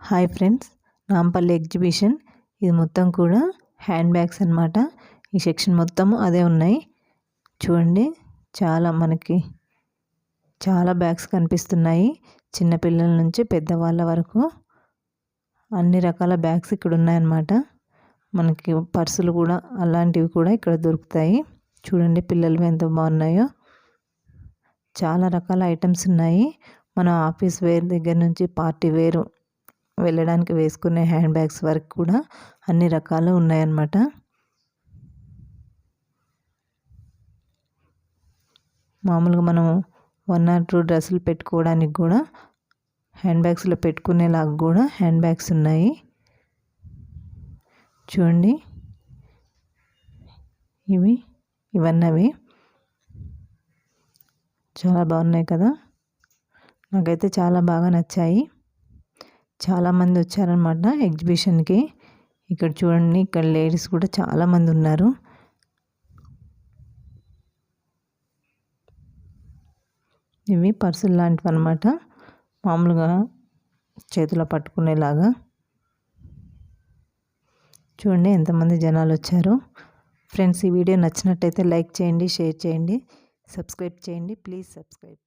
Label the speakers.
Speaker 1: Hi friends, Nampally exhibition. ఇది మొత్తం కూడా హ్యాండ్ బ్యాగ్స్ అన్నమాట. ఈ సెక్షన్ మొత్తం అదే ఉన్నాయి. చూడండి, మనకి చాలా బ్యాగ్స్ కనిపిస్తున్నాయి. చిన్న పిల్లల నుంచి పెద్దవాళ్ళ వరకు అన్ని రకాల బ్యాగ్స్ ఇక్కడ ఉన్నాయన్నమాట. మనకి పర్సులు కూడా అలాంటివి కూడా ఇక్కడ దొరుకుతాయి. చూడండి, పిల్లలు ఎంత బాగున్నాయో. చాలా రకాల ఐటమ్స్ ఉన్నాయి. మన ఆఫీస్ వేర్ దగ్గర నుంచి పార్టీ వేర్ వెళ్ళడానికి వేసుకునే హ్యాండ్ బ్యాగ్స్ వరకు కూడా అన్ని రకాలు ఉన్నాయన్నమాట. మామూలుగా మనం 1 or 2 డ్రెస్సులు పెట్టుకోవడానికి కూడా హ్యాండ్ బ్యాగ్స్లో పెట్టుకునేలాగా కూడా హ్యాండ్ బ్యాగ్స్ ఉన్నాయి. చూడండి, ఇవన్నీ చాలా బాగున్నాయి కదా. నాకైతే చాలా బాగా నచ్చాయి. చాలామంది వచ్చారనమాట ఎగ్జిబిషన్కి. ఇక్కడ చూడండి, ఇక్కడ లేడీస్ కూడా చాలామంది ఉన్నారు. ఇవి పర్సులు లాంటివి అనమాట, మామూలుగా చేతిలో పట్టుకునేలాగా. చూడండి ఎంతమంది జనాలు వచ్చారు. ఫ్రెండ్స్, ఈ వీడియో నచ్చినట్టయితే లైక్ చేయండి, షేర్ చేయండి, సబ్స్క్రైబ్ చేయండి. Please subscribe.